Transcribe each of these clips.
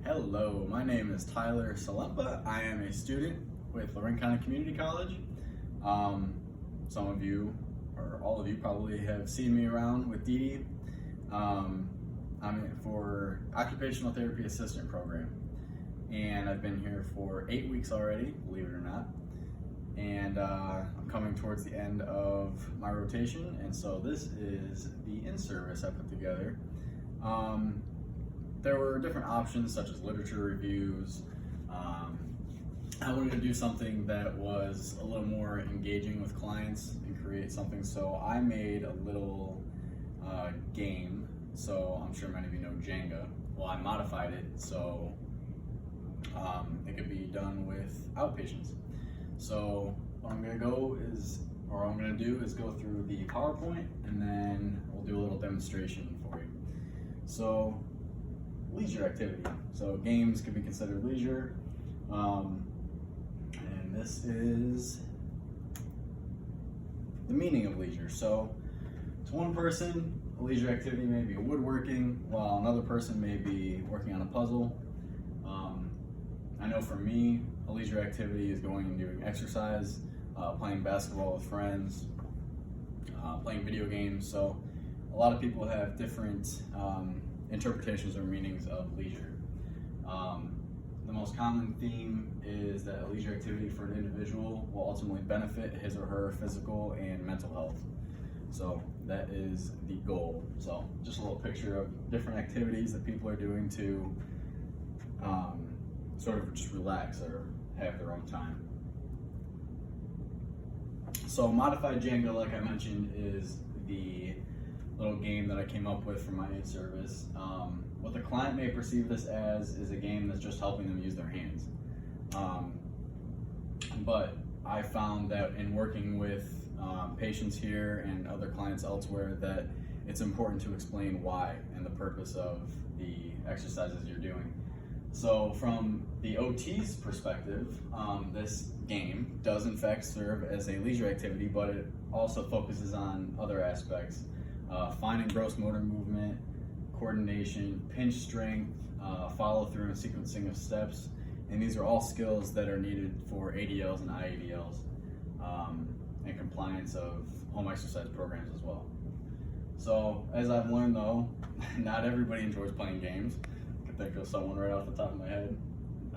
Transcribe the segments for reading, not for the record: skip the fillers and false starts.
Hello, my name is Tyler Salempa. I am a student with Lorraine County Community College. Some of you, or all of you, probably have seen me around with Dee Dee. I'm in for occupational therapy assistant program, and I've been here for 8 weeks already, believe it or not. And I'm coming towards the end of my rotation, and so this is the in-service I put together. There were different options such as literature reviews. I wanted to do something that was a little more engaging with clients and create something, so I made a little game. So I'm sure many of you know Jenga. Well, I modified it so it could be done with outpatients. So what I'm gonna do is go through the PowerPoint, and then we'll do a little demonstration for you. So, leisure activity. So games can be considered leisure. And this is the meaning of leisure. So to one person, a leisure activity may be woodworking, while another person may be working on a puzzle. I know for me, a leisure activity is going and doing exercise, playing basketball with friends, playing video games. So a lot of people have different interpretations or meanings of leisure. The most common theme is that a leisure activity for an individual will ultimately benefit his or her physical and mental health. So that is the goal. So just a little picture of different activities that people are doing to sort of just relax or have their own time. So modified Jenga, like I mentioned, is the little game that I came up with for my in-service. What the client may perceive this as is a game that's just helping them use their hands. But I found that in working with patients here and other clients elsewhere, that it's important to explain why and the purpose of the exercises you're doing. So from the OT's perspective, this game does in fact serve as a leisure activity, but it also focuses on other aspects. Fine and gross motor movement, coordination, pinch strength, follow through and sequencing of steps, and these are all skills that are needed for ADLs and IADLs, and compliance of home exercise programs as well. So as I've learned though, not everybody enjoys playing games. I can think of someone right off the top of my head.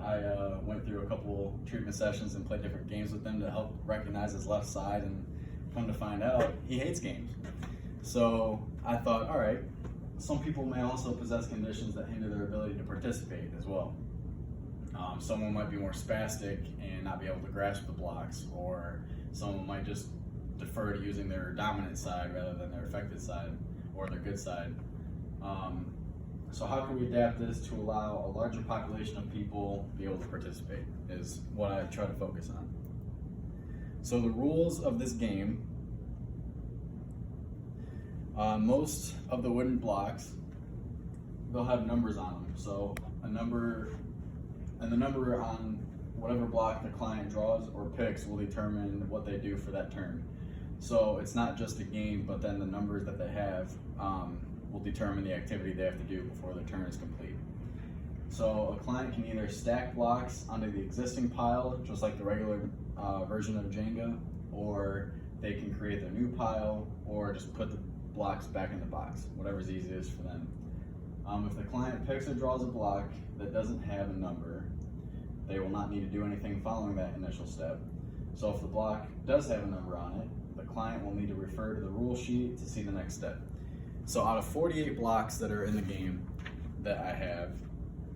I went through a couple treatment sessions and played different games with them to help recognize his left side, and come to find out he hates games. So I thought, all right, some people may also possess conditions that hinder their ability to participate as well. Someone might be more spastic and not be able to grasp the blocks, or someone might just defer to using their dominant side rather than their affected side or their good side. So how can we adapt this to allow a larger population of people to be able to participate is what I try to focus on. So the rules of this game, most of the wooden blocks, they'll have numbers on them. So a number, and the number on whatever block the client draws or picks will determine what they do for that turn. So it's not just a game, but then the numbers that they have will determine the activity they have to do before their turn is complete. So a client can either stack blocks onto the existing pile, just like the regular version of Jenga, or they can create their new pile, or just put the blocks back in the box, whatever's easiest for them. If the client picks or draws a block that doesn't have a number, they will not need to do anything following that initial step. So if the block does have a number on it, the client will need to refer to the rule sheet to see the next step. So out of 48 blocks that are in the game that I have,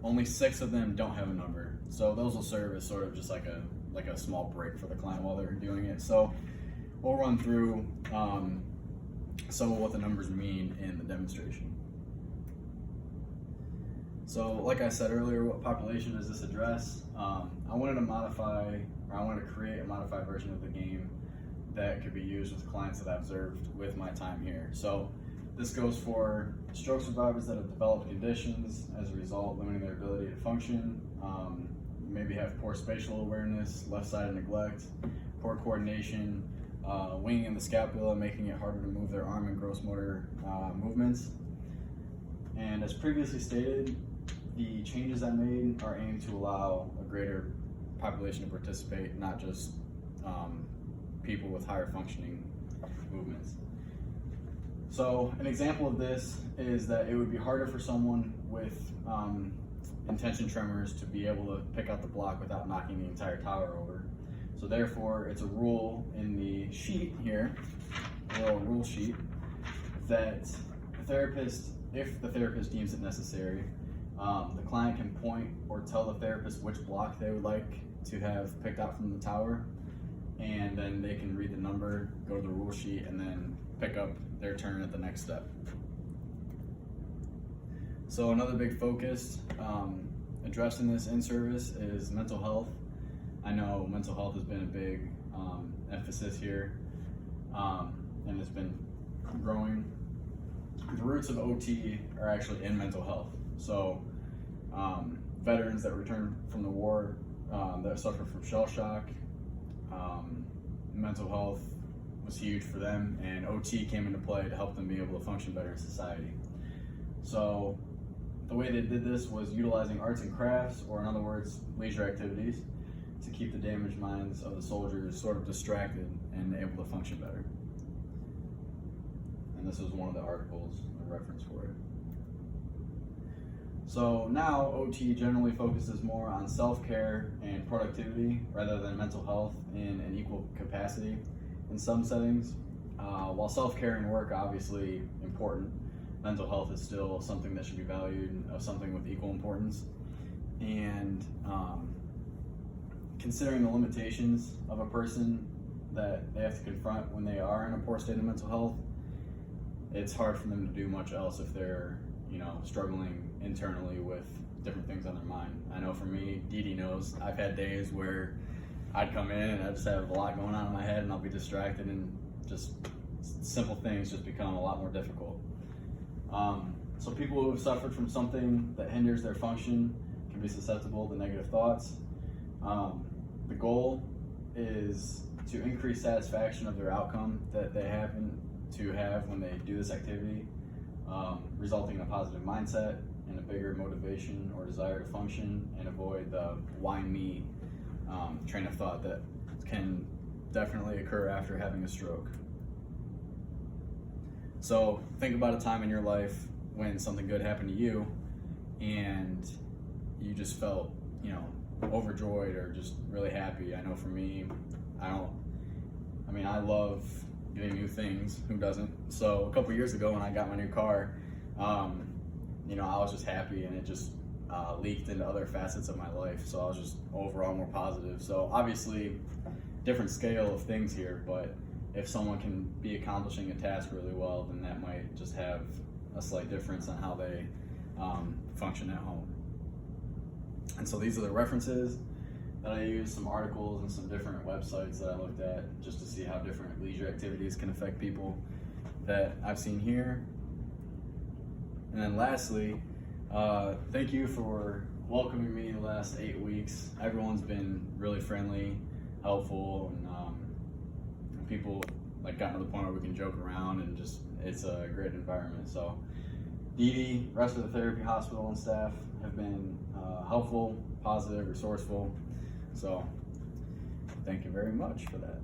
only 6 of them don't have a number. So those will serve as sort of just like a small break for the client while they're doing it. So we'll run through some of what the numbers mean in the demonstration. So like I said earlier, what population does this address? I wanted to create a modified version of the game that could be used with clients that I've observed with my time here. So this goes for stroke survivors that have developed conditions as a result limiting their ability to function, maybe have poor spatial awareness, left-sided neglect, poor coordination, winging in the scapula, making it harder to move their arm and gross motor movements. And as previously stated, the changes I made are aimed to allow a greater population to participate, not just people with higher functioning movements. So an example of this is that it would be harder for someone with intention tremors to be able to pick out the block without knocking the entire tower over. So therefore, it's a rule in the sheet here, a little rule sheet, that the therapist, if the therapist deems it necessary, the client can point or tell the therapist which block they would like to have picked out from the tower, and then they can read the number, go to the rule sheet, and then pick up their turn at the next step. So another big focus addressing this in service is mental health. I know mental health has been a big emphasis here, and it's been growing. The roots of OT are actually in mental health. So veterans that return from the war that suffer from shell shock, mental health was huge for them, and OT came into play to help them be able to function better in society. So the way they did this was utilizing arts and crafts, or in other words, leisure activities, to keep the damaged minds of the soldiers sort of distracted and able to function better. And this was one of the articles, a reference for it. So now OT generally focuses more on self-care and productivity rather than mental health in an equal capacity in some settings. While self-care and work obviously important, mental health is still something that should be valued of something with equal importance. And considering the limitations of a person that they have to confront when they are in a poor state of mental health, it's hard for them to do much else if they're, struggling internally with different things on their mind. I know for me, Dee knows, I've had days where I'd come in and I just have a lot going on in my head and I'll be distracted, and just simple things just become a lot more difficult. So people who have suffered from something that hinders their function can be susceptible to negative thoughts. The goal is to increase satisfaction of their outcome that they happen to have when they do this activity, resulting in a positive mindset and a bigger motivation or desire to function, and avoid the why me train of thought that can definitely occur after having a stroke. So think about a time in your life when something good happened to you and you just felt, overjoyed or just really happy. I know for me, I love getting new things. Who doesn't? So a couple years ago when I got my new car, I was just happy, and it just leaked into other facets of my life. So I was just overall more positive. So obviously, different scale of things here, but if someone can be accomplishing a task really well, then that might just have a slight difference on how they function at home. And so these are the references that I used, some articles and some different websites that I looked at just to see how different leisure activities can affect people that I've seen here. And then lastly, thank you for welcoming me the last 8 weeks. Everyone's been really friendly, helpful, and people gotten to the point where we can joke around, and just it's a great environment. So Dee, rest of the therapy hospital and staff have been helpful, positive, resourceful. So thank you very much for that.